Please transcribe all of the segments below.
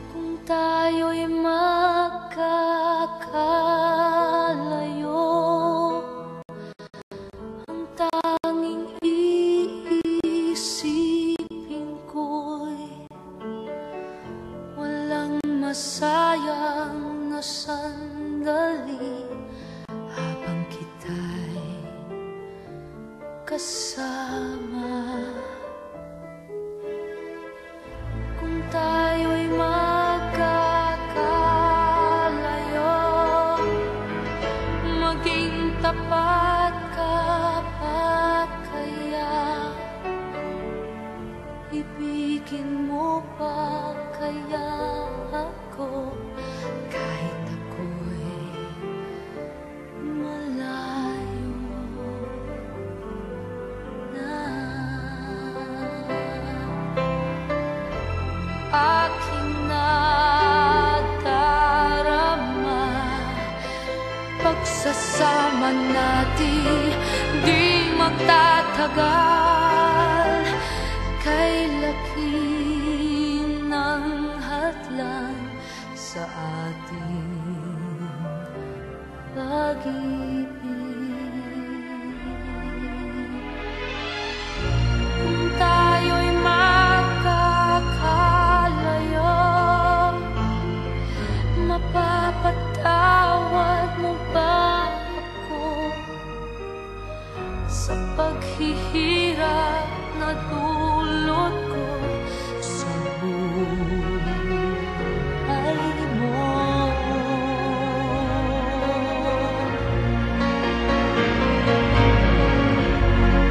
Kung tayo'y magkakalayo, ang tanging iisipin ko'y walang masayang na sandali habang kita'y kasama. Kung tayo'y magkakalayo, maging tapat ka pa kaya? Ibigin mo pa kaya ako kahit ako'y malayo na? Aking nadarama, pagsasama natin di magtatagal. Kay laki ng hadlang sa ating pag-ibig. Kung tayo'y magkakalayo, mapapatawad mo ba ako sa paghihirap na dulot ko sa buhay mo?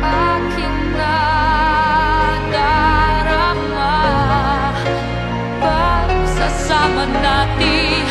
Aking nadarama, pagsasama natin